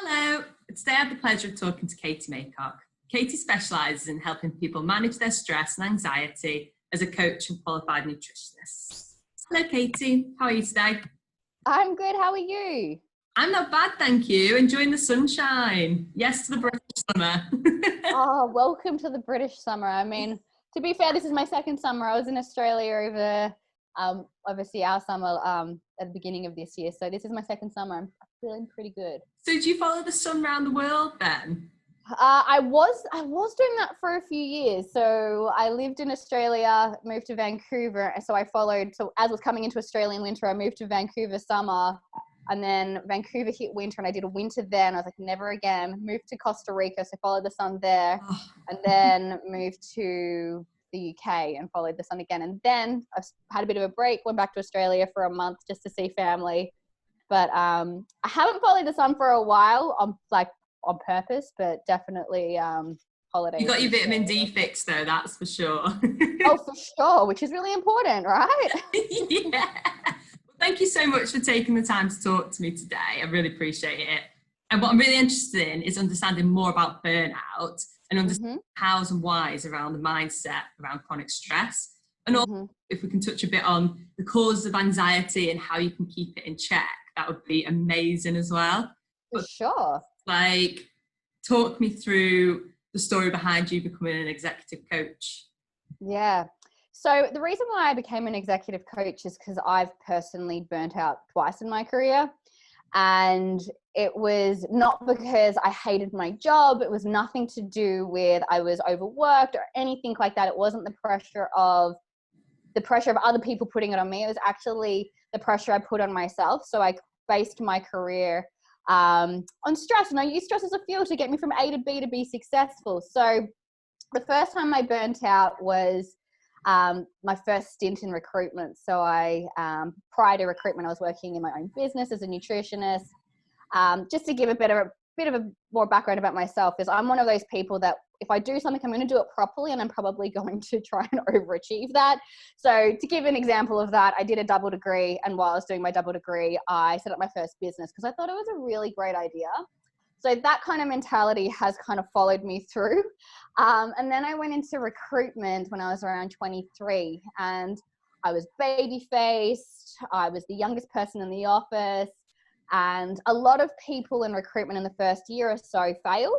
Hello, today I have the pleasure of talking to Katie Maycock. Katie specialises in helping people manage their stress and anxiety as a coach and qualified nutritionist. Hello Katie, how are you today? I'm good, how are you? I'm not bad, thank you. Enjoying the sunshine. Yes to the British summer. Oh, welcome to the British summer. I mean, to be fair, this is my second summer. I was in Australia over, obviously our summer at the beginning of this year. So this is my second summer. I'm feeling pretty good. So do you follow the sun around the world then? I was doing that for a few years. So I lived in Australia, moved to Vancouver. And so I followed, so as was coming into Australian winter, I moved to Vancouver summer. And then Vancouver hit winter and I did a winter there and I was like, never again. Moved to Costa Rica, so followed the sun there. And then moved to the UK and followed the sun again. And then I had a bit of a break, went back to Australia for a month just to see family. But I haven't followed the sun for a while on purpose, but definitely holidays. You got your vitamin D fix though, that's for sure. Oh, for sure, which is really important, right? Yeah. Thank you so much for taking the time to talk to me today. I really appreciate it. And what I'm really interested in is understanding more about burnout and understanding hows and whys around the mindset around chronic stress. And also, if we can touch a bit on the causes of anxiety and how you can keep it in check, that would be amazing as well. For sure. Like, talk me through the story behind you becoming an executive coach. Yeah. So the reason why I became an executive coach is because I've personally burnt out twice in my career. And it was not because I hated my job. It was nothing to do with I was overworked or anything like that. It wasn't the pressure of other people putting it on me. It was actually the pressure I put on myself. So I based my career on stress, and I use stress as a fuel to get me from A to B to be successful. So the first time I burnt out was my first stint in recruitment. So prior to recruitment, I was working in my own business as a nutritionist. Just to give a bit of a more background about myself, is I'm one of those people that if I do something, I'm going to do it properly, and I'm probably going to try and overachieve that. So to give an example of that, I did a double degree, and while I was doing my double degree, I set up my first business because I thought it was a really great idea. So that kind of mentality has kind of followed me through. And then I went into recruitment when I was around 23, and I was baby-faced. I was the youngest person in the office. And a lot of people in recruitment in the first year or so failed.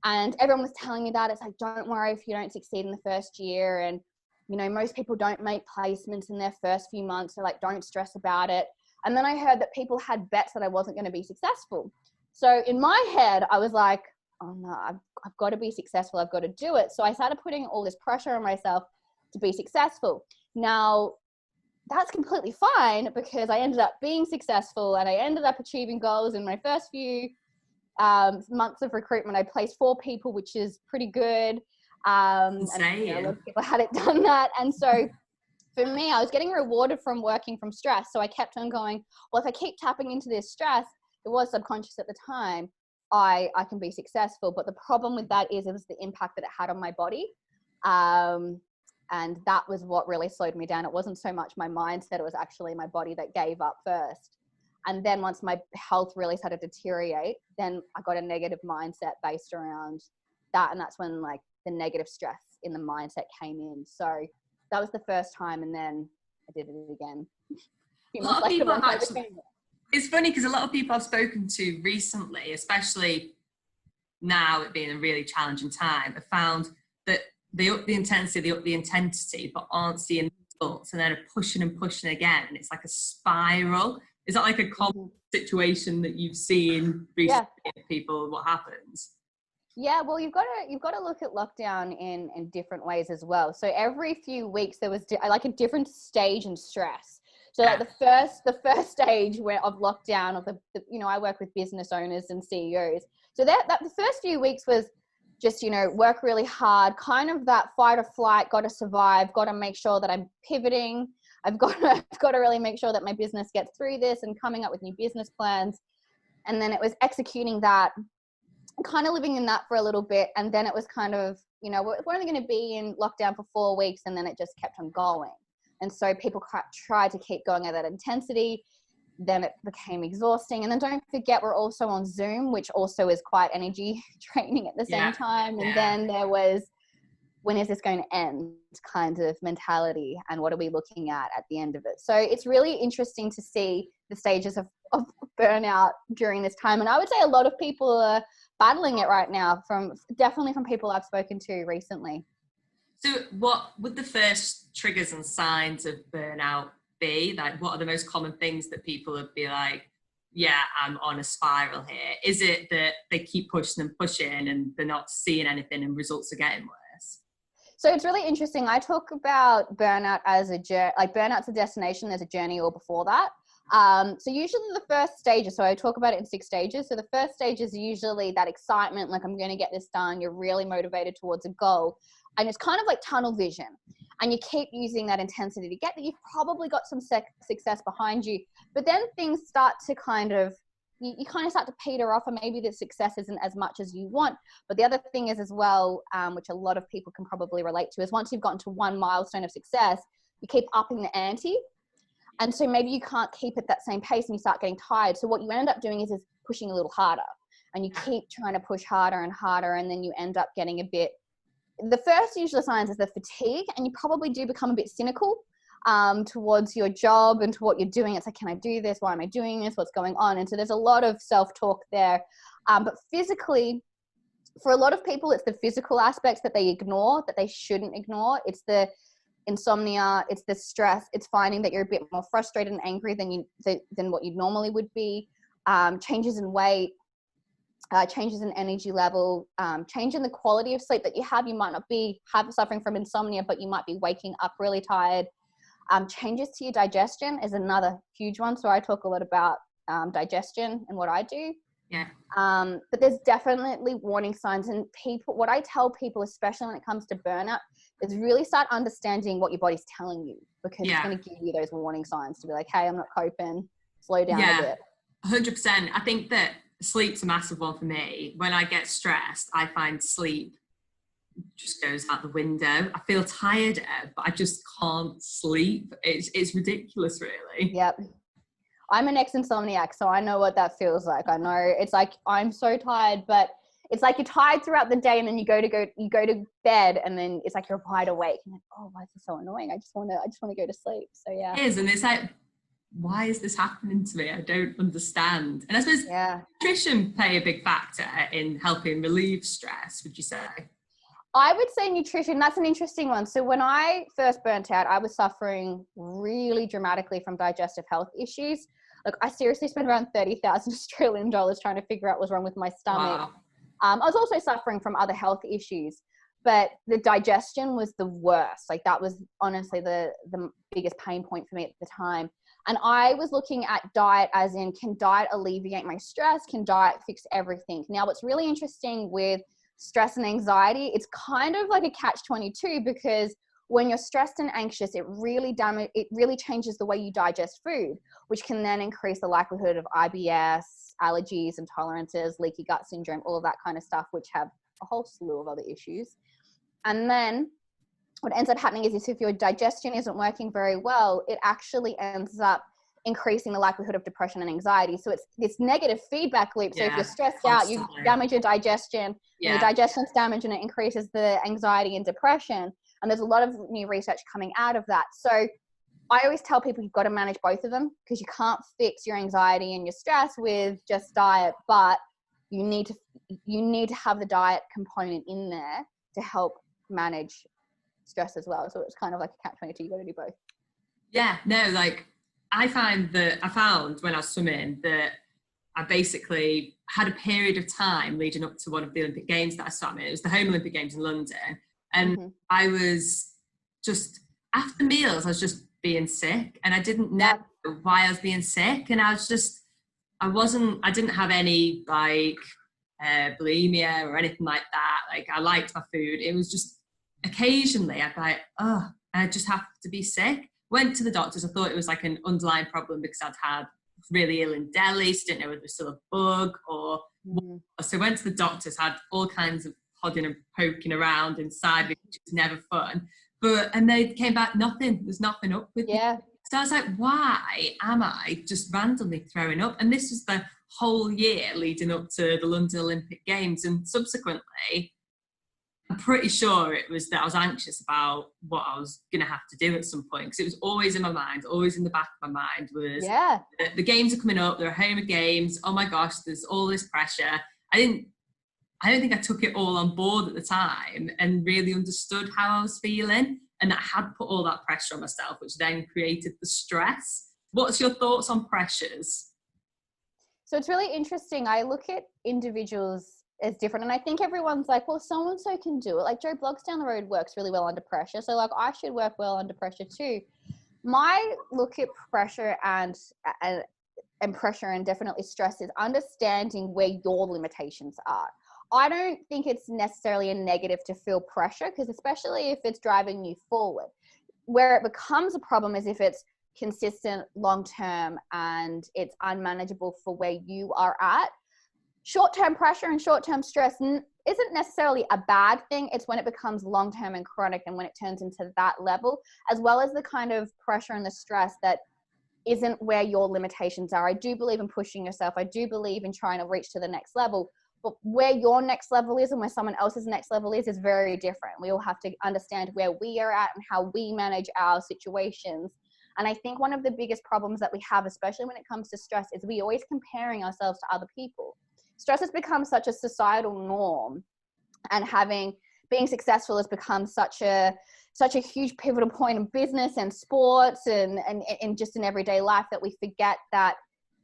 And everyone was telling me that. It's like, don't worry if you don't succeed in the first year. And, you know, most people don't make placements in their first few months. So like, don't stress about it. And then I heard that people had bets that I wasn't going to be successful. So in my head, I was like, oh no, I've got to be successful. I've got to do it. So I started putting all this pressure on myself to be successful. Now, that's completely fine because I ended up being successful and I ended up achieving goals in my first few months of recruitment. I placed 4 people, which is pretty good. And you know, a lot of people hadn't done that. And so for me, I was getting rewarded from working from stress. So I kept on going, well, if I keep tapping into this stress, it was subconscious at the time, I can be successful. But the problem with that is it was the impact that it had on my body. And that was what really slowed me down. It wasn't so much my mindset, it was actually my body that gave up first. And then once my health really started to deteriorate, then I got a negative mindset based around that. And that's when like the negative stress in the mindset came in. So that was the first time. And then I did it again. It's funny because a lot of people I've spoken to recently, especially now it being a really challenging time, have found that they up the intensity, but aren't seeing results, and then are pushing and pushing again. And it's like a spiral. Is that like a common situation that you've seen recently with people? What happens? Yeah, well, you've got to look at lockdown in different ways as well. So every few weeks there was like a different stage in stress. So like the first stage of lockdown of the you know, I work with business owners and CEOs. So that the first few weeks was just, you know, work really hard, kind of that fight or flight, got to survive, got to make sure that I'm pivoting. I've got to really make sure that my business gets through this and coming up with new business plans. And then it was executing that, kind of living in that for a little bit. And then it was kind of, you know, we're only going to be in lockdown for 4 weeks. And then it just kept on going. And so people tried to keep going at that intensity. then it became exhausting. And then don't forget, we're also on Zoom, which also is quite energy draining at the same time. And then there was, when is this going to end kind of mentality, and what are we looking at the end of it? So it's really interesting to see the stages of burnout during this time. And I would say a lot of people are battling it right now, definitely from people I've spoken to recently. So what would the first triggers and signs of burnout be? Like, what are the most common things that people would be like, yeah, I'm on a spiral here? Is it that they keep pushing and pushing and they're not seeing anything and results are getting worse? So it's really interesting. I talk about burnout as burnout's a destination, there's a journey all before that. So usually the first stages, so I talk about it in 6 stages. So the first stage is usually that excitement, like I'm going to get this done. You're really motivated towards a goal. And it's kind of like tunnel vision. And you keep using that intensity to get that. You've probably got some success behind you. But then things start to kind of, you kind of start to peter off, and maybe the success isn't as much as you want. But the other thing is as well, which a lot of people can probably relate to, is once you've gotten to one milestone of success, you keep upping the ante. And so maybe you can't keep at that same pace and you start getting tired. So what you end up doing is pushing a little harder, and you keep trying to push harder and harder. And then you end up getting a bit, the first usual signs is the fatigue, and you probably do become a bit cynical towards your job and to what you're doing. It's like, can I do this? Why am I doing this? What's going on? And so there's a lot of self-talk there. But physically, for a lot of people, it's the physical aspects that they ignore, that they shouldn't ignore. It's the insomnia, it's the stress, it's finding that you're a bit more frustrated and angry than what you normally would be, changes in weight, changes in energy level, change in the quality of sleep that you have. You might not be suffering from insomnia, but you might be waking up really tired. Changes to your digestion is another huge one. So I talk a lot about digestion and what I do. Yeah. But there's definitely warning signs, and what I tell people, especially when it comes to burnout, is really start understanding what your body's telling you, because it's going to give you those warning signs to be like, hey, I'm not coping, slow down a bit. 100%. I think that sleep's a massive one for me. When I get stressed, I find sleep just goes out the window. I feel tired, but I just can't sleep. It's ridiculous, really. Yep. I'm an ex-insomniac, so I know what that feels like. I know it's like I'm so tired, but it's like you're tired throughout the day, and then you go to bed, and then it's like you're wide awake. And like, oh, why is this so annoying? I just want to go to sleep. So yeah. It is, and it's like, why is this happening to me? I don't understand. And I suppose nutrition play a big factor in helping relieve stress, would you say? I would say nutrition, that's an interesting one. So when I first burnt out, I was suffering really dramatically from digestive health issues. Like, I seriously spent around 30,000 Australian dollars trying to figure out what's wrong with my stomach. Wow. I was also suffering from other health issues, but the digestion was the worst. Like, that was honestly the biggest pain point for me at the time. And I was looking at diet as in, can diet alleviate my stress? Can diet fix everything? Now, what's really interesting with stress and anxiety, it's kind of like a catch-22, because when you're stressed and anxious, it really changes the way you digest food, which can then increase the likelihood of IBS, allergies, intolerances, leaky gut syndrome, all of that kind of stuff, which have a whole slew of other issues. And then what ends up happening is if your digestion isn't working very well, it actually ends up increasing the likelihood of depression and anxiety. So it's this negative feedback loop. So if you're stressed out, you damage your digestion, and your digestion's damaged, and it increases the anxiety and depression. And there's a lot of new research coming out of that. So I always tell people you've got to manage both of them, because you can't fix your anxiety and your stress with just diet, but you need to have the diet component in there to help manage stress as well. So it's kind of like a catch-22. You got to do both. Yeah, no, like I found when I was swimming that I basically had a period of time leading up to one of the Olympic Games that I swam in. It was the Home Olympic Games in London. And I was just, after meals, I was just being sick, and I didn't know why I was being sick. And I didn't have any like bulimia or anything like that. Like, I liked my food. It was just occasionally I'd be like, oh, I just have to be sick. Went to the doctors. I thought it was like an underlying problem because I'd had really ill in Delhi, so didn't know whether it was still a bug or what. So went to the doctors, had all kinds of prodding and poking around inside, which was never fun. And they came back, nothing. There's nothing up with me. So I was like, why am I just randomly throwing up? And this was the whole year leading up to the London Olympic Games. And subsequently, I'm pretty sure it was that I was anxious about what I was going to have to do at some point, because it was always in my mind, always in the back of my mind was, the games are coming up, there are home games, oh my gosh, there's all this pressure. I don't think I took it all on board at the time and really understood how I was feeling, and that I had put all that pressure on myself, which then created the stress. What's your thoughts on pressures? So it's really interesting. I look at individuals as different, and I think everyone's like, well, so-and-so can do it. Like Joe Bloggs down the road works really well under pressure, so like I should work well under pressure too. My look at pressure and pressure and definitely stress is understanding where your limitations are. I don't think it's necessarily a negative to feel pressure, because especially if it's driving you forward. Where it becomes a problem is if it's consistent, long-term, and it's unmanageable for where you are at. Short-term pressure and short-term stress isn't necessarily a bad thing. It's when it becomes long-term and chronic, and when it turns into that level, as well as the kind of pressure and the stress that isn't where your limitations are. I do believe in pushing yourself. I do believe in trying to reach to the next level. But where your next level is and where someone else's next level is very different. We all have to understand where we are at and how we manage our situations. And I think one of the biggest problems that we have, especially when it comes to stress, is we always comparing ourselves to other people. Stress has become such a societal norm, and being successful has become such a huge pivotal point in business and sports and just in everyday life, that we forget that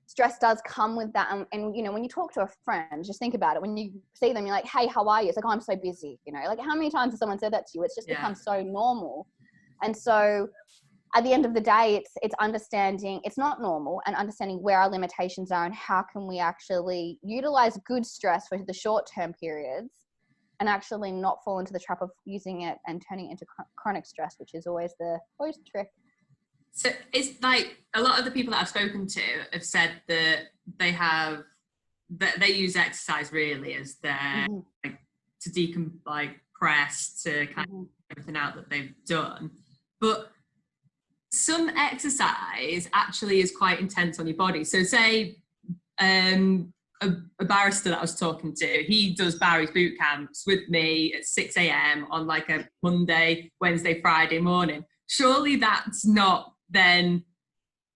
stress does come with that. And you know, when you talk to a friend, just think about it. When you see them, you're like, hey, how are you? It's like, oh, I'm so busy. You know, like how many times has someone said that to you? It's just become so normal. And so at the end of the day, it's understanding it's not normal, and understanding where our limitations are and how can we actually utilize good stress for the short-term periods, and actually not fall into the trap of using it and turning it into chronic stress, which is always the trick. So it's like a lot of the people that I've spoken to have said that they use exercise really as their like to decompress, to kind of everything out that they've done. But some exercise actually is quite intense on your body. So say a barrister that I was talking to, he does Barry's boot camps with me at 6 a.m. on like a Monday, Wednesday, Friday morning. Surely that's not then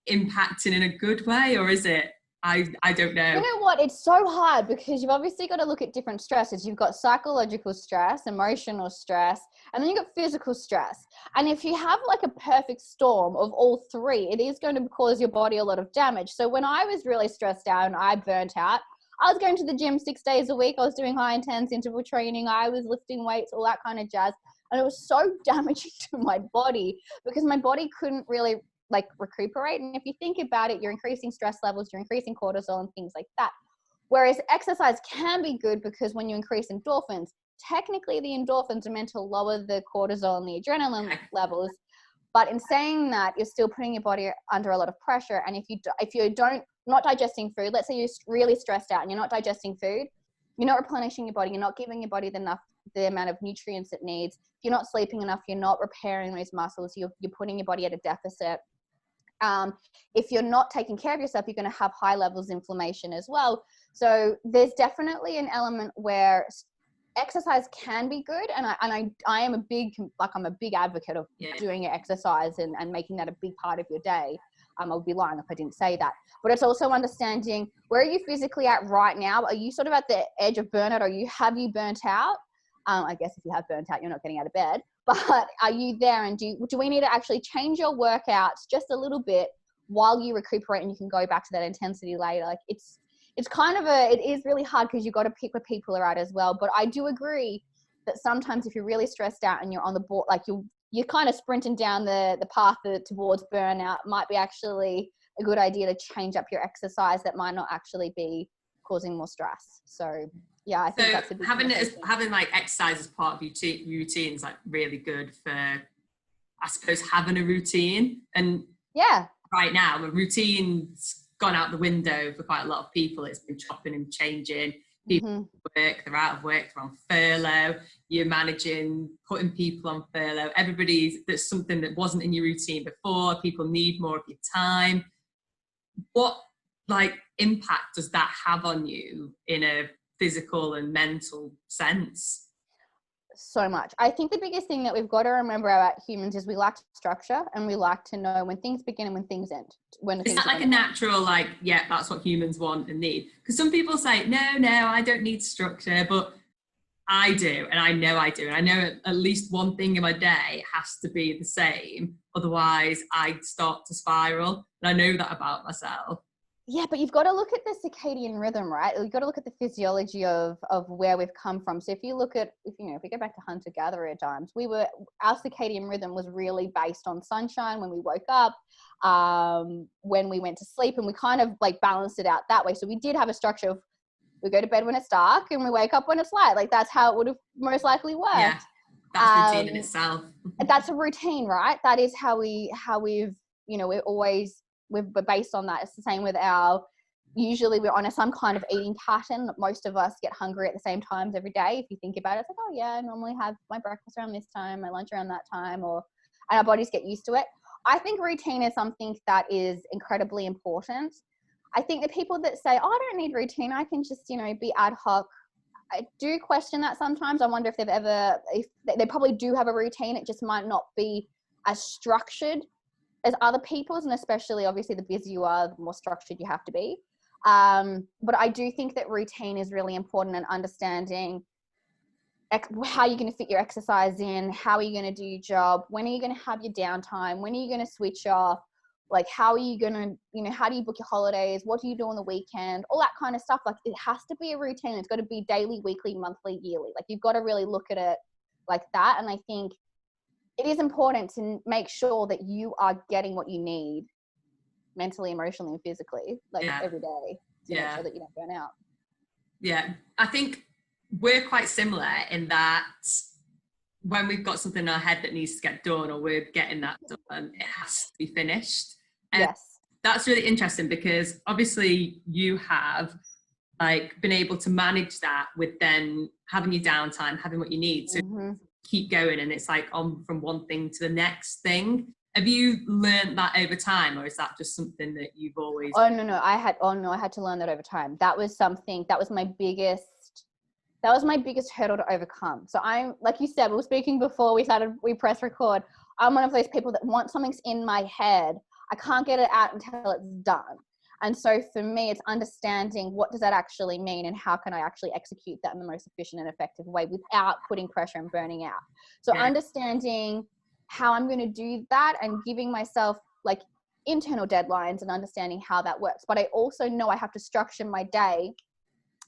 impacting in a good way, or is it? I don't know. You know what? It's so hard, because you've obviously got to look at different stresses. You've got psychological stress, emotional stress, and then you've got physical stress. And if you have like a perfect storm of all three, it is going to cause your body a lot of damage. So when I was really stressed out and I burnt out, I was going to the gym 6 days a week. I was doing high intense interval training. I was lifting weights, all that kind of jazz. And it was so damaging to my body, because my body couldn't really like recuperate. And if you think about it, you're increasing stress levels, you're increasing cortisol and things like that. Whereas exercise can be good, because when you increase endorphins, technically the endorphins are meant to lower the cortisol and the adrenaline levels. But in saying that, you're still putting your body under a lot of pressure. And if you don't not digesting food, let's say you're really stressed out and you're not digesting food, you're not replenishing your body, you're not giving your body the amount of nutrients it needs. If you're not sleeping enough, you're not repairing those muscles, you're putting your body at a deficit. If you're not taking care of yourself, you're going to have high levels of inflammation as well. So there's definitely an element where exercise can be good, and I am a big advocate of doing your exercise and making that a big part of your day. I would be lying if I didn't say that. But it's also understanding, where are you physically at right now? Are you sort of at the edge of burnout, or have you burnt out? I guess if you have burnt out, you're not getting out of bed. But are you there? And do we need to actually change your workouts just a little bit while you recuperate, and you can go back to that intensity later? Like it's kind of it is really hard, because you've got to pick where people are at as well. But I do agree that sometimes if you're really stressed out and you're on the board, like you're kind of sprinting down the path towards burnout, might be actually a good idea to change up your exercise. That might not actually be causing more stress. So yeah, I think that's a big having like exercise as part of your routine is like really good for, I suppose, having a routine. And right now the routine's gone out the window for quite a lot of people. It's been chopping and changing. People work, they're out of work, they're on furlough, you're managing, putting people on furlough. That's something that wasn't in your routine before. People need more of your time. What impact does that have on you in a physical and mental sense? So much. I think the biggest thing that we've got to remember about humans is we like structure, and we like to know when things begin and when things end. Is that like a natural, that's what humans want and need? Because some people say, no, I don't need structure, but I do, and I know I do. And I know at least one thing in my day has to be the same. Otherwise, I start to spiral. And I know that about myself. Yeah, but you've got to look at the circadian rhythm, right? You've got to look at the physiology of where we've come from. So if you look at, if we go back to hunter-gatherer times, our circadian rhythm was really based on sunshine when we woke up, when we went to sleep, and we kind of balanced it out that way. So we did have a structure of, we go to bed when it's dark and we wake up when it's light. That's how it would have most likely worked. Yeah, that's routine in itself. That's a routine, right? That is how we're based on that. It's the same with usually we're on some kind of eating pattern. Most of us get hungry at the same times every day. If you think about it, it's oh yeah, I normally have my breakfast around this time, my lunch around that time, and our bodies get used to it. I think routine is something that is incredibly important. I think the people that say, oh, I don't need routine, I can just, be ad hoc, I do question that sometimes. I wonder if they probably do have a routine. It just might not be as structured as other people's, and especially obviously the busier you are, the more structured you have to be. But I do think that routine is really important, and understanding how you're going to fit your exercise in, how are you going to do your job, when are you going to have your downtime, when are you going to switch off, how are you going to, how do you book your holidays, what do you do on the weekend, all that kind of stuff. It has to be a routine. It's got to be daily, weekly, monthly, yearly. You've got to really look at it like that. And I think it is important to make sure that you are getting what you need mentally, emotionally, and physically, every day, to make sure that you don't burn out. Yeah, I think we're quite similar in that when we've got something in our head that needs to get done, or we're getting that done, it has to be finished. And yes, that's really interesting, because obviously you have been able to manage that with then having your downtime, having what you need to keep going, and it's on from one thing to the next thing. Have you learned that over time, or is that just something that you've always? I had to learn that over time. That was my biggest hurdle to overcome. So I'm, like you said, we were speaking before we press record. I'm one of those people that once something's in my head, I can't get it out until it's done. And so for me, it's understanding what does that actually mean, and how can I actually execute that in the most efficient and effective way without putting pressure and burning out. So understanding how I'm going to do that, and giving myself internal deadlines, and understanding how that works. But I also know I have to structure my day.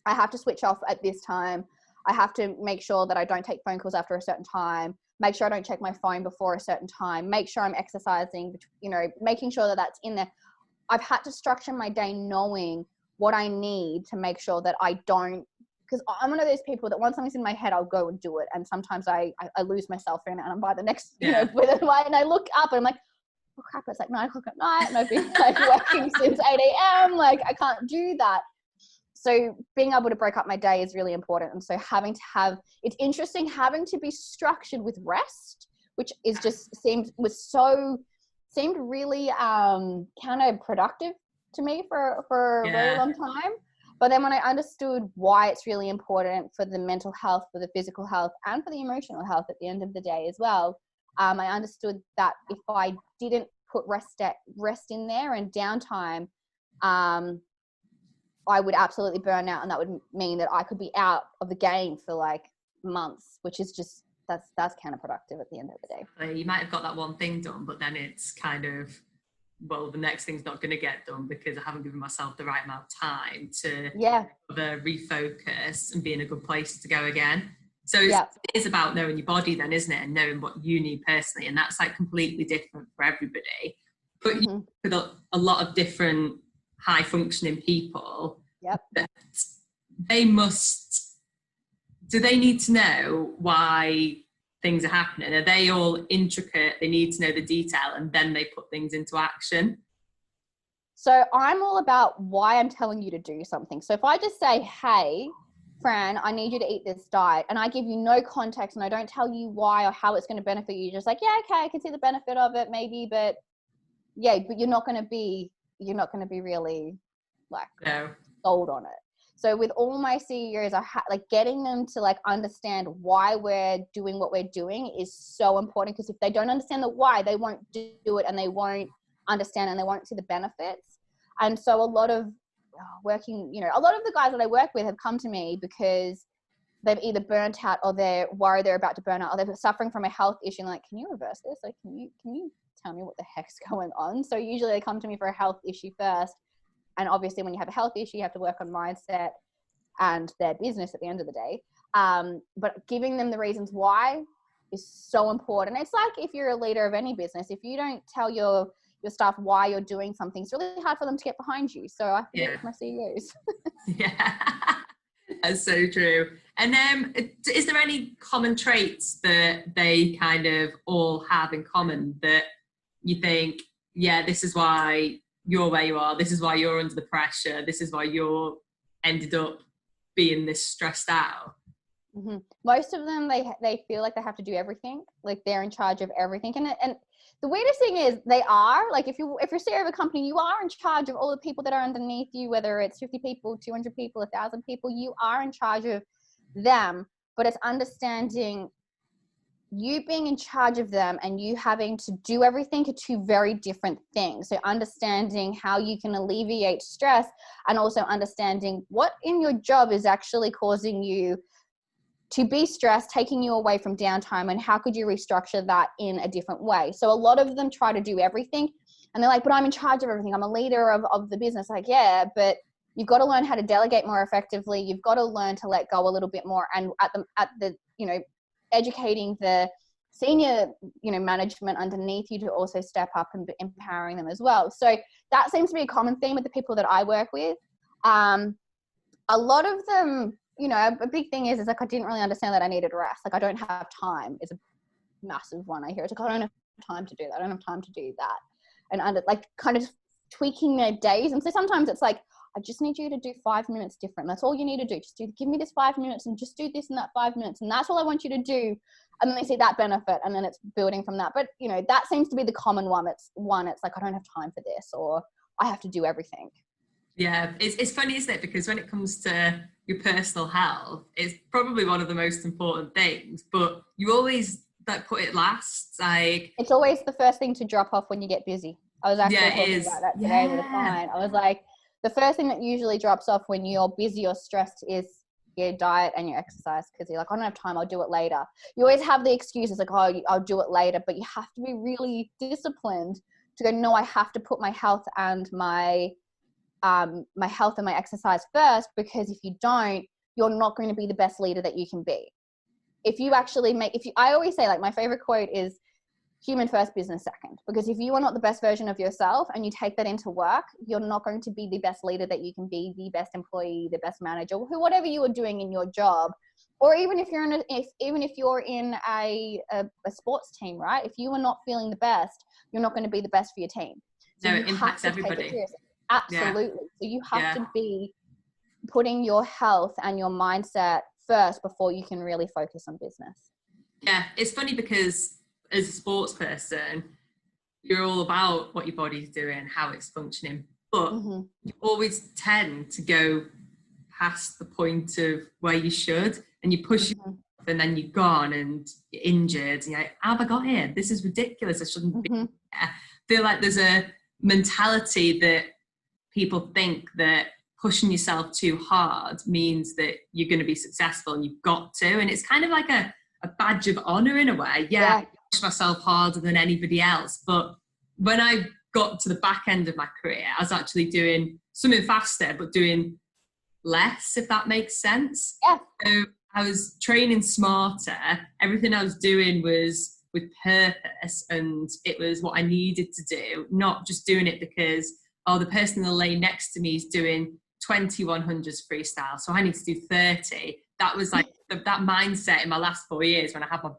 I have to switch off at this time. I have to make sure that I don't take phone calls after a certain time, make sure I don't check my phone before a certain time, make sure I'm exercising, making sure that that's in there. I've had to structure my day knowing what I need to make sure that I don't, because I'm one of those people that once something's in my head, I'll go and do it. And sometimes I lose myself in it, and I'm by the next, and I look up and I'm like, oh crap, it's 9 o'clock at night, and I've been working since 8 a.m. I can't do that. So being able to break up my day is really important. And so it's interesting having to be structured with rest, which is seemed really counterproductive to me for a very long time. But then when I understood why it's really important for the mental health, for the physical health, and for the emotional health at the end of the day as well, I understood that if I didn't put rest in there and downtime, I would absolutely burn out, and that would mean that I could be out of the game for months, which is just, that's counterproductive at the end of the day. You might have got that one thing done, but then it's kind of, well, the next thing's not going to get done because I haven't given myself the right amount of time to refocus and be in a good place to go again. So it is about knowing your body then, isn't it? And knowing what you need personally. And that's completely different for everybody. But you with a lot of different high functioning people, that do they need to know why things are happening? Are they all intricate? They need to know the detail, and then they put things into action. So I'm all about why I'm telling you to do something. So if I just say, hey, Fran, I need you to eat this diet, and I give you no context and I don't tell you why or how it's going to benefit you, just like, yeah, okay, I can see the benefit of it maybe, but yeah, but you're not going to be really like sold on it. So with all my CEOs, like getting them to like understand why we're doing what we're doing is so important, because if they don't understand the why, they won't do it, and they won't understand and they won't see the benefits. And so a lot of the guys that I work with have come to me because they've either burnt out or they're worried they're about to burn out, or they're suffering from a health issue. And like, can you reverse this? Like, can you tell me what the heck's going on? So usually they come to me for a health issue first. And obviously when you have a health issue, you have to work on mindset and their business at the end of the day. But giving them the reasons why is so important. It's like if you're a leader of any business, if you don't tell your staff why you're doing something, it's really hard for them to get behind you. So I think it's my CEOs. Yeah, that's so true. And is there any common traits that they kind of all have in common that you think, yeah, this is why you're where you are, this is why you're under the pressure, this is why you're ended up being this stressed out? Mm-hmm. Most of them, they feel like they have to do everything, like they're in charge of everything. And the weirdest thing is they are, like, if you're CEO of a company, you are in charge of all the people that are underneath you, whether it's 50 people, 200 people, 1,000 people, you are in charge of them. But it's understanding you being in charge of them and you having to do everything are two very different things. So understanding how you can alleviate stress, and also understanding what in your job is actually causing you to be stressed, taking you away from downtime, and how could you restructure that in a different way. So a lot of them try to do everything, and they're like, but I'm in charge of everything, I'm a leader of the business. Like, yeah, but you've got to learn how to delegate more effectively, you've got to learn to let go a little bit more, and at the educating the senior management underneath you to also step up and empowering them as well. So that seems to be a common theme with the people that I work with. A lot of them, a big thing is like, I didn't really understand that I needed rest. Like, I don't have time is a massive one I hear. It's like, I don't have time to do that, I don't have time to do that, and like kind of tweaking their days. And so sometimes it's like, I just need you to do 5 minutes different. That's all you need to do. Give me this 5 minutes and just do this in that 5 minutes. And that's all I want you to do. And then they see that benefit, and then it's building from that. But, that seems to be the common one. It's like, I don't have time for this, or I have to do everything. Yeah, it's funny, isn't it? Because when it comes to your personal health, it's probably one of the most important things, but you always like put it last. Like, it's always the first thing to drop off when you get busy. I was actually talking about that today with a client. I was like, the first thing that usually drops off when you're busy or stressed is your diet and your exercise, because you're like, I don't have time, I'll do it later. You always have the excuses like, oh, I'll do it later, but you have to be really disciplined to go, no, I have to put my health and my health and my exercise first, because if you don't, you're not going to be the best leader that you can be. I always say, like, my favorite quote is human first, business second, because if you are not the best version of yourself and you take that into work, you're not going to be the best leader that you can be, the best employee, the best manager, whatever you are doing in your job. Or even if you're in a sports team, right? If you are not feeling the best, you're not going to be the best for your team. So it impacts everybody. Absolutely. Yeah. So you have to be putting your health and your mindset first before you can really focus on business. Yeah, it's funny because as a sports person, you're all about what your body's doing, how it's functioning, but you always tend to go past the point of where you should, and you push yourself, and then you're gone and you're injured, and you're like, how have I got here? This is ridiculous. I shouldn't be here. I feel like there's a mentality that people think that pushing yourself too hard means that you're going to be successful, and you've got to, and it's kind of like a badge of honor in a way. I push myself harder than anybody else, but when I got to the back end of my career, I was actually doing something faster but doing less, if that makes sense. So I was training smarter, everything I was doing was with purpose, and it was what I needed to do, not just doing it because the person in the lane next to me is doing 2100s freestyle, so I need to do 30. That was like that mindset in my last 4 years when I had my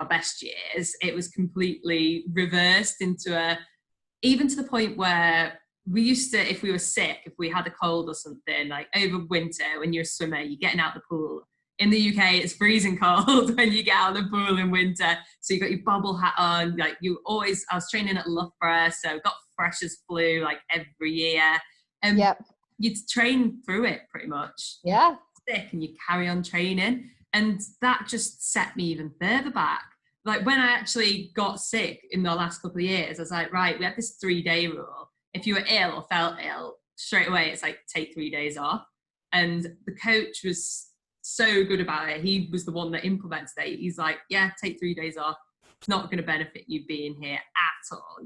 best years. It was completely reversed into even to the point where we used to, if we were sick, if we had a cold or something, like over winter, when you're a swimmer, you're getting out the pool. In the UK, it's freezing cold when you get out of the pool in winter. So you got your bubble hat on. Like I was training at Loughborough, so got fresh as flu like every year. And you'd train through it pretty much. Yeah. You're sick and you carry on training. And that just set me even further back. Like when I actually got sick in the last couple of years, I was like, right, we had this 3-day rule. If you were ill or felt ill, straight away, it's like, take 3 days off. And the coach was so good about it. He was the one that implemented it. He's like, yeah, take 3 days off. It's not going to benefit you being here at all.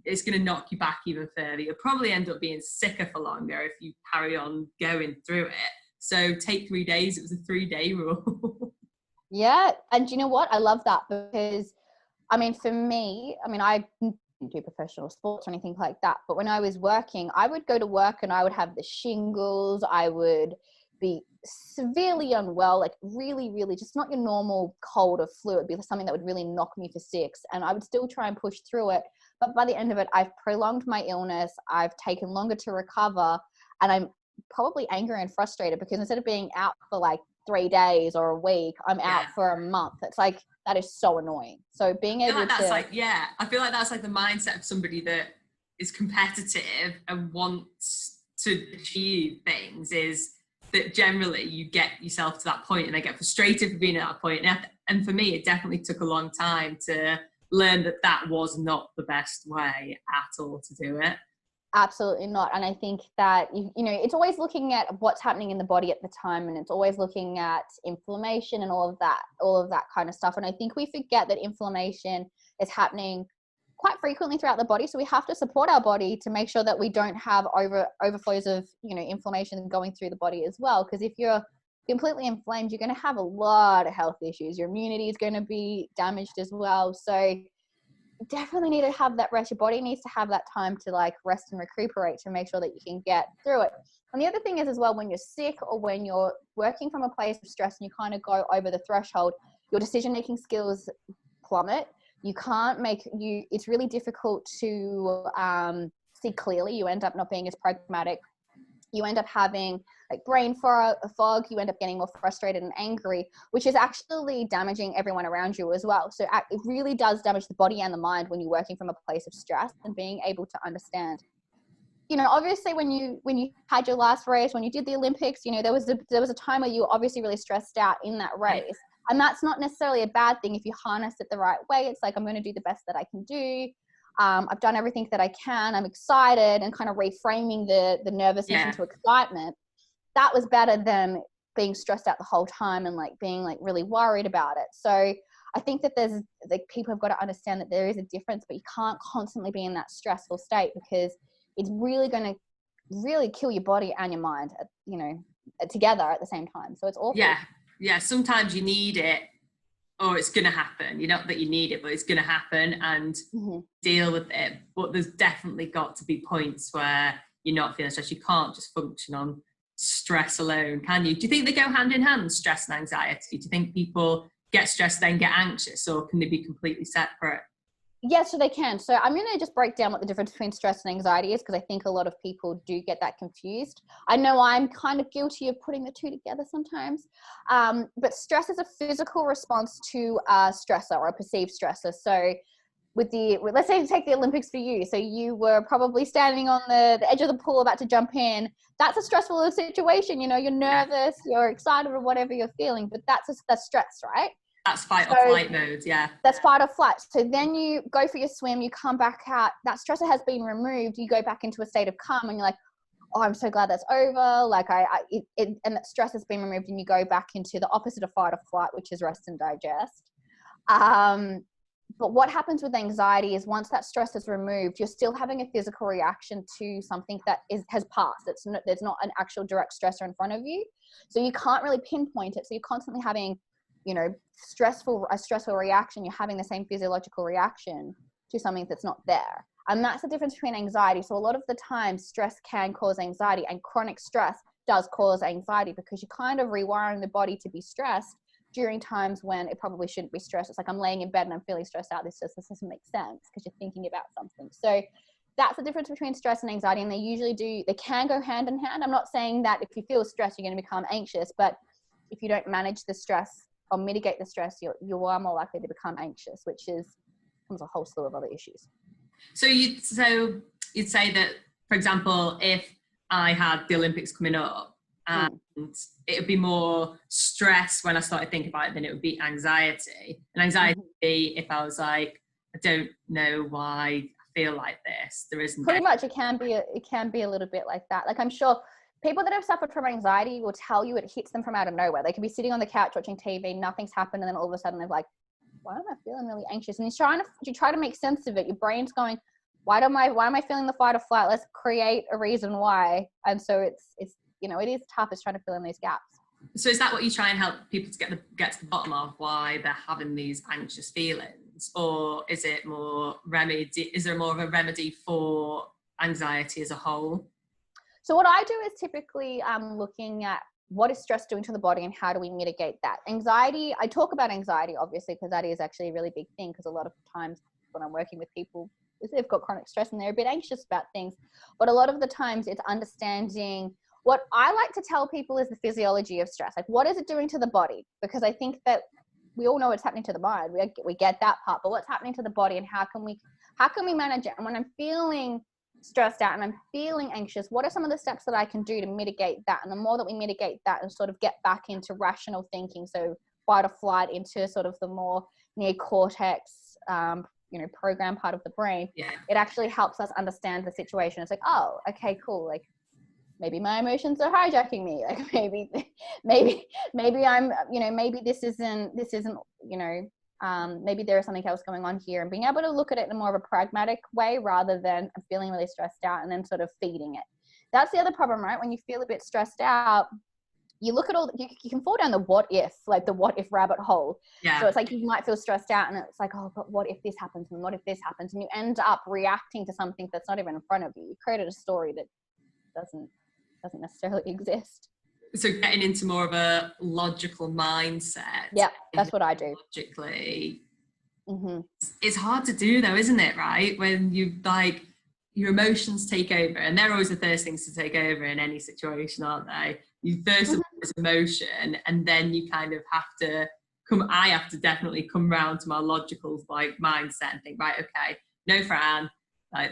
It's going to knock you back even further. You'll probably end up being sicker for longer if you carry on going through it. So take 3 days. It was a 3-day rule. Yeah. And you know what? I love that because, I mean, for me, I didn't do professional sports or anything like that. But when I was working, I would go to work and I would have the shingles. I would be severely unwell, like really, really just not your normal cold or flu. It'd be something that would really knock me for 6. And I would still try and push through it. But by the end of it, I've prolonged my illness. I've taken longer to recover. And I'm probably angry and frustrated because instead of being out for like 3 days or a week, I'm out for a month. It's like, that is so annoying. So being able to... I feel like that's like the mindset of somebody that is competitive and wants to achieve things, is that generally you get yourself to that point and I get frustrated for being at that point. And for me, it definitely took a long time to learn that that was not the best way at all to do it. Absolutely not. And I think that, you know, it's always looking at what's happening in the body at the time, and it's always looking at inflammation and all of that kind of stuff. And I think we forget that inflammation is happening quite frequently throughout the body. So we have to support our body to make sure that we don't have overflows of, you know, inflammation going through the body as well. Because if you're completely inflamed, you're going to have a lot of health issues. Your immunity is going to be damaged as well. So definitely need to have that rest. Your body needs to have that time to like rest and recuperate to make sure that you can get through it. And the other thing is as well, when you're sick or when you're working from a place of stress and you kind of go over the threshold, your decision-making skills plummet. It's really difficult to see clearly. You end up not being as pragmatic. You end up having like brain fog. You end up getting more frustrated and angry, which is actually damaging everyone around you as well. So it really does damage the body and the mind when you're working from a place of stress, and being able to understand, you know, obviously when you had your last race, when you did the Olympics, you know, there was a time where you were obviously really stressed out in that race. And that's not necessarily a bad thing if you harness it the right way. It's like, I'm going to do the best that I can do. I've done everything that I can. I'm excited, and kind of reframing the nervousness into excitement. That was better than being stressed out the whole time and like being like really worried about it. So I think that there's like, people have got to understand that there is a difference, but you can't constantly be in that stressful state because it's really going to really kill your body and your mind, you know, together at the same time. So it's awful. Yeah. Sometimes you need it, or it's going to happen. You know that you need it, but it's going to happen, and deal with it. But there's definitely got to be points where you're not feeling stressed. You can't just function on stress alone, can you? Do you think they go hand in hand, stress and anxiety? Do you think people get stressed then get anxious, or can they be completely separate? Yes, so they can. So I'm going to just break down what the difference between stress and anxiety is, because I think a lot of people do get that confused. I know I'm kind of guilty of putting the two together sometimes. But stress is a physical response to a stressor or a perceived stressor. So let's say take the Olympics for you. So you were probably standing on the edge of the pool about to jump in. That's a stressful situation. You know, you're nervous, you're excited, or whatever you're feeling, but that's stress, right? That's fight or flight mode, yeah. That's fight or flight. So then you go for your swim, you come back out, that stressor has been removed, you go back into a state of calm, and you're like, oh, I'm so glad that's over. Like and that stress has been removed, and you go back into the opposite of fight or flight, which is rest and digest. But what happens with anxiety is once that stress is removed, you're still having a physical reaction to something that has passed. There's not an actual direct stressor in front of you. So you can't really pinpoint it. So you're constantly having, you know, a stressful reaction. You're having the same physiological reaction to something that's not there. And that's the difference between anxiety. So a lot of the time stress can cause anxiety, and chronic stress does cause anxiety, because you're kind of rewiring the body to be stressed during times when it probably shouldn't be stressed. It's like, I'm laying in bed and I'm feeling stressed out. This doesn't make sense, because you're thinking about something. So that's the difference between stress and anxiety, and they can go hand in hand. I'm not saying that if you feel stressed, you're going to become anxious, but if you don't manage the stress or mitigate the stress, you are more likely to become anxious, which comes a whole slew of other issues. So you'd say that, for example, if I had the Olympics coming up, and it would be more stress when I started thinking about it than it would be anxiety. And anxiety would be if I was like, I don't know why I feel like this. There isn't. Pretty much, it can be a little bit like that. Like, I'm sure people that have suffered from anxiety will tell you it hits them from out of nowhere. They could be sitting on the couch watching TV, nothing's happened, and then all of a sudden they're like, why am I feeling really anxious? And you try to make sense of it. Your brain's going, why am I feeling the fight or flight? Let's create a reason why. And so it's it is tough. It's trying to fill in these gaps. So is that what you try and help people to get to the bottom of, why they're having these anxious feelings? Or is it more is there more of a remedy for anxiety as a whole? So what I do is typically looking at what is stress doing to the body and how do we mitigate that. Anxiety, I talk about anxiety obviously because that is actually a really big thing, because a lot of times when I'm working with people, they've got chronic stress and they're a bit anxious about things. But a lot of the times it's understanding. What I like to tell people is the physiology of stress. Like, what is it doing to the body? Because I think that we all know what's happening to the mind. We get that part, but what's happening to the body and how can we manage it? And when I'm feeling stressed out and I'm feeling anxious, what are some of the steps that I can do to mitigate that? And the more that we mitigate that and sort of get back into rational thinking, so fight or flight, into sort of the more neocortex, program part of the brain, it actually helps us understand the situation. It's like, oh, okay, cool. Like, maybe my emotions are hijacking me. Like maybe I'm, maybe this isn't, maybe there is something else going on here, and being able to look at it in a more of a pragmatic way rather than feeling really stressed out and then sort of feeding it. That's the other problem, right? When you feel a bit stressed out, you look at you can fall down the what if rabbit hole. Yeah. So it's like you might feel stressed out and it's like, oh, but what if this happens? And what if this happens? And you end up reacting to something that's not even in front of you. You created a story that doesn't necessarily exist. So getting into more of a logical mindset. Yeah, that's what I do. Logically. It's hard to do though, isn't it? Right? When your emotions take over, and they're always the first things to take over in any situation, aren't they? You first of all this emotion, and then you kind of I have to definitely come round to my logical mindset and think, right, okay, no, Fran,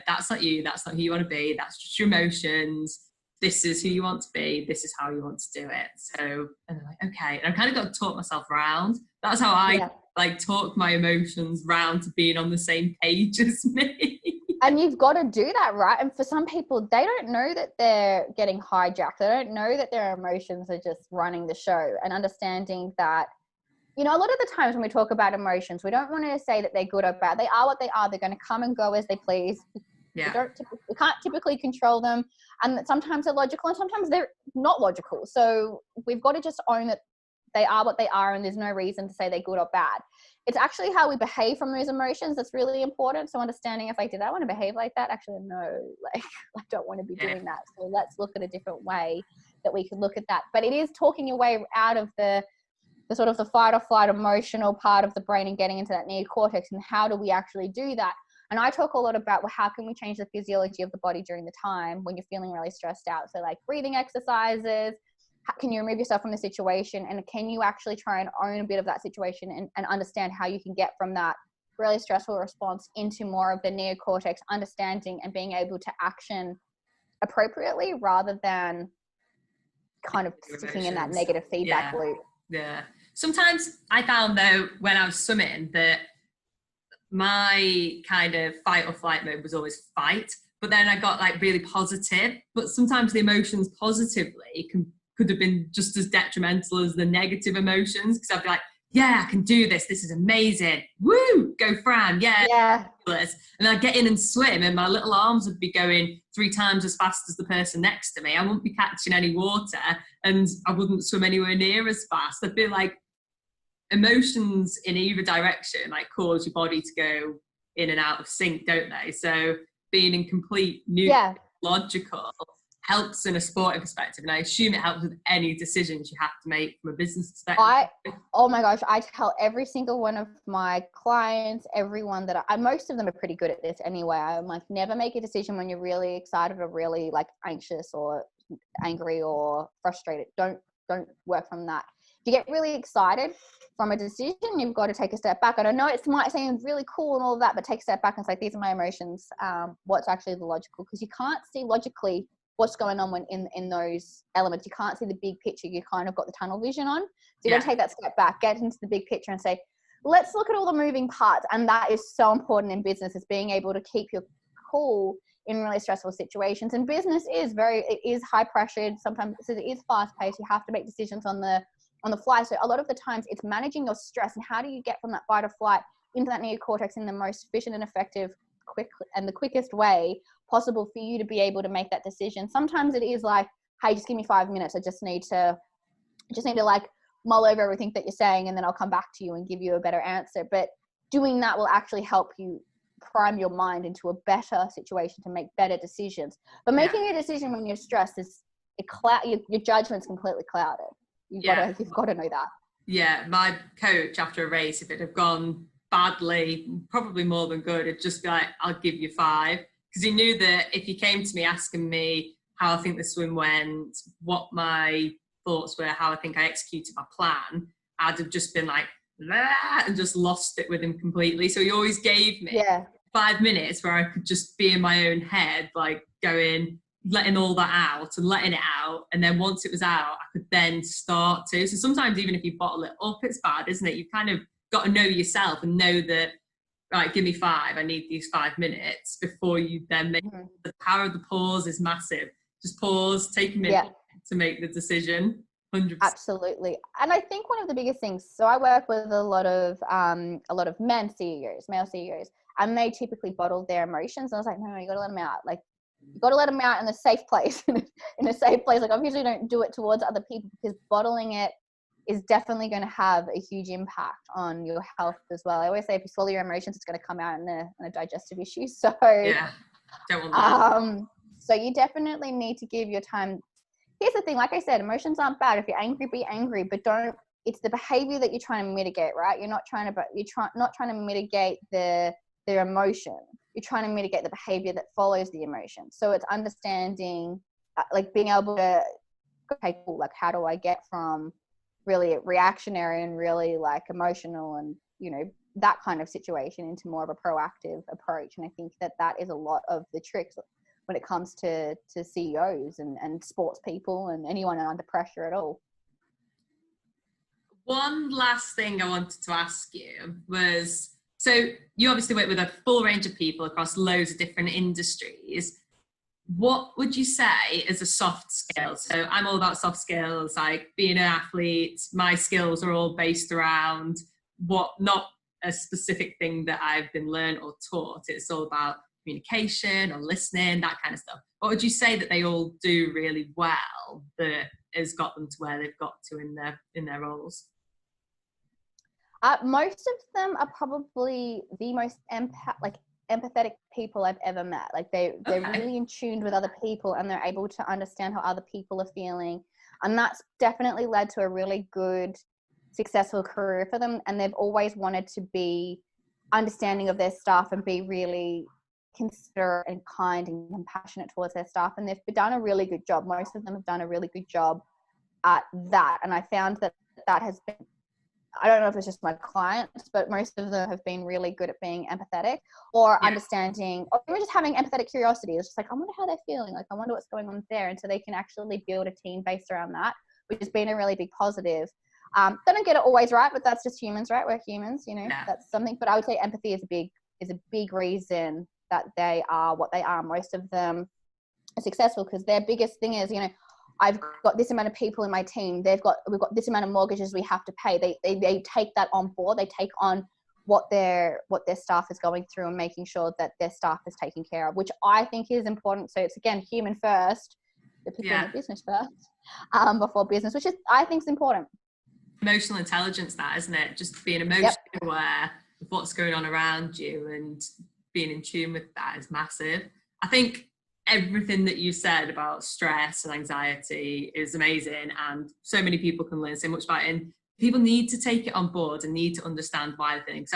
that's not you, that's not who you want to be, that's just your emotions. This is who you want to be. This is how you want to do it. So, and I'm like, okay. And I've kind of got to talk myself round. That's how I talk my emotions round to being on the same page as me. And you've got to do that, right? And for some people, they don't know that they're getting hijacked. They don't know that their emotions are just running the show, and understanding that, a lot of the times when we talk about emotions, we don't want to say that they're good or bad. They are what they are. They're going to come and go as they please. Yeah. We can't typically control them, and sometimes they're logical and sometimes they're not logical. So we've got to just own that they are what they are, and there's no reason to say they're good or bad. It's actually how we behave from those emotions that's really important. So understanding, if did I want to behave like that? Actually, no, I don't want to be doing that. So let's look at a different way that we can look at that. But it is talking your way out of the sort of the fight or flight emotional part of the brain and getting into that neocortex, and how do we actually do that? And I talk a lot about, how can we change the physiology of the body during the time when you're feeling really stressed out? So like breathing exercises, how can you remove yourself from the situation? And can you actually try and own a bit of that situation and understand how you can get from that really stressful response into more of the neocortex, understanding and being able to action appropriately rather than kind of sticking in that negative feedback loop. Yeah. Sometimes I found though, when I was swimming, that my kind of fight or flight mode was always fight, but then I got really positive, but sometimes the emotions positively could have been just as detrimental as the negative emotions, because I'd be like, yeah, I can do this, this is amazing, woo, go Fran, yeah. And then I'd get in and swim and my little arms would be going 3 times as fast as the person next to me. I wouldn't be catching any water and I wouldn't swim anywhere near as fast. I'd be like, emotions in either direction cause your body to go in and out of sync, don't they? So being in complete logical helps in a sporting perspective, and I assume it helps with any decisions you have to make from a business perspective. Oh my gosh, I tell every single one of my clients, everyone that most of them are pretty good at this anyway. I'm like, never make a decision when you're really excited or really like anxious or angry or frustrated. Don't work from that. If you get really excited from a decision, you've got to take a step back. And I know it might seem really cool and all of that, but take a step back and say, these are my emotions. What's actually the logical? Because you can't see logically what's going on when in those elements. You can't see the big picture. You kind of got the tunnel vision on. So you got to take that step back, get into the big picture and say, let's look at all the moving parts. And that is so important in business, is being able to keep your cool in really stressful situations. And business is high pressured. Sometimes it is fast paced. You have to make decisions on the fly. So a lot of the times it's managing your stress, and how do you get from that fight or flight into that neocortex in the most efficient and effective, the quickest way possible for you to be able to make that decision. Sometimes it is like, hey, just give me 5 minutes. I just need to like mull over everything that you're saying, and then I'll come back to you and give you a better answer. But doing that will actually help you prime your mind into a better situation to make better decisions. But making a decision when you're stressed is your judgment's completely clouded. You've got to know that. Yeah, my coach after a race, if it had gone badly, probably more than good, it'd just be like, I'll give you 5. Because he knew that if he came to me asking me how I think the swim went, what my thoughts were, how I think I executed my plan, I'd have just been like, ah, and just lost it with him completely. So he always gave me 5 minutes where I could just be in my own head, like going, letting all that out and letting it out. And then once it was out, I could then start to. So sometimes even if you bottle it up, it's bad, isn't it? You've kind of got to know yourself and know that, right, give me 5, I need these 5 minutes before you then make the power of the pause is massive. Just pause, take a minute to make the decision. 100%. Absolutely. And I think one of the biggest things, so I work with a lot of men CEOs, male CEOs, and they typically bottle their emotions. And I was like, no, you got to let them out. Like, you got to let them out in a safe place, in a safe place. Like, obviously don't do it towards other people, because bottling it is definitely going to have a huge impact on your health as well. I always say, if you swallow your emotions, it's going to come out in a digestive issue. So, don't want that. So you definitely need to give your time. Here's the thing, like I said, emotions aren't bad. If you're angry, be angry, but it's the behavior that you're trying to mitigate, right? You're not trying to mitigate their emotion. You're trying to mitigate the behavior that follows the emotion. So it's understanding, like being able to, okay, cool, like how do I get from really reactionary and really like emotional and, that kind of situation into more of a proactive approach. And I think that is a lot of the tricks when it comes to CEOs and sports people and anyone under pressure at all. One last thing I wanted to ask you was, so you obviously work with a full range of people across loads of different industries. What would you say is a soft skill? So I'm all about soft skills, like being an athlete. My skills are all based around not a specific thing that I've been learned or taught. It's all about communication or listening, that kind of stuff. What would you say that they all do really well that has got them to where they've got to in their roles? Most of them are probably the most empathetic people I've ever met. Like they're really in tune with other people, and they're able to understand how other people are feeling. And that's definitely led to a really good, successful career for them. And they've always wanted to be understanding of their staff and be really considerate and kind and compassionate towards their staff. And they've done a really good job. Most of them have done a really good job at that. And I found that has been, I don't know if it's just my clients, but most of them have been really good at being empathetic or understanding, or even just having empathetic curiosity. It's just like, I wonder how they're feeling. Like, I wonder what's going on there. And so they can actually build a team based around that, which has been a really big positive. They don't get it always right, but that's just humans, right? We're humans, that's something. But I would say empathy is a big reason that they are what they are. Most of them are successful because their biggest thing is, I've got this amount of people in my team. We've got this amount of mortgages we have to pay. They take that on board. They take on what their staff is going through and making sure that their staff is taken care of, which I think is important. So it's, again, human first, the people in the business first, before business, which is, I think, is important. Emotional intelligence, that, isn't it? Just being emotionally aware of what's going on around you and being in tune with that is massive. I think everything that you said about stress and anxiety is amazing, and so many people can learn so much about it. And people need to take it on board and need to understand why the things,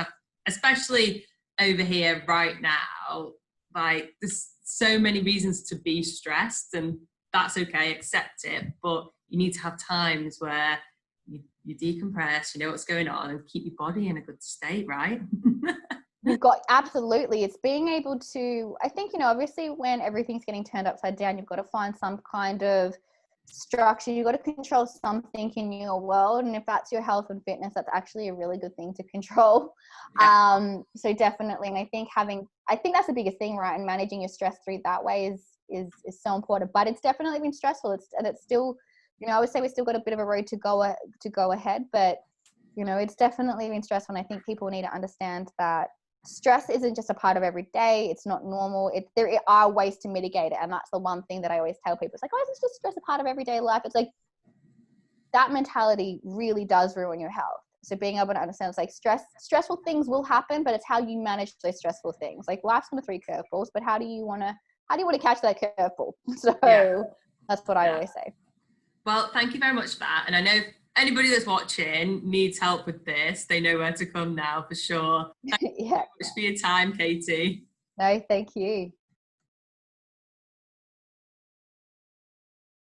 especially over here right now, like there's so many reasons to be stressed, and that's okay, accept it, but you need to have times where you decompress, you know what's going on, and keep your body in a good state, right? You've got, absolutely. It's being able to, I think, obviously when everything's getting turned upside down, you've got to find some kind of structure. You've got to control something in your world. And if that's your health and fitness, that's actually a really good thing to control. Yeah. So definitely. And I think that's the biggest thing, right? And managing your stress through that way is so important, but it's definitely been stressful. It's still, I would say we still got a bit of a road to go ahead, but it's definitely been stressful. And I think people need to understand that stress isn't just a part of every day. It's not normal. There are ways to mitigate it. And that's the one thing that I always tell people. It's like, oh, is just stress a part of everyday life? It's like, that mentality really does ruin your health. So being able to understand, it's like stressful things will happen, but it's how you manage those stressful things. Like life's going to throw you curveballs, but how do you want to catch that curveball? So that's what I always say. Well, thank you very much for that. And I know anybody that's watching needs help with this. They know where to come now for sure. Thank you so much for your time, Katie. No, thank you.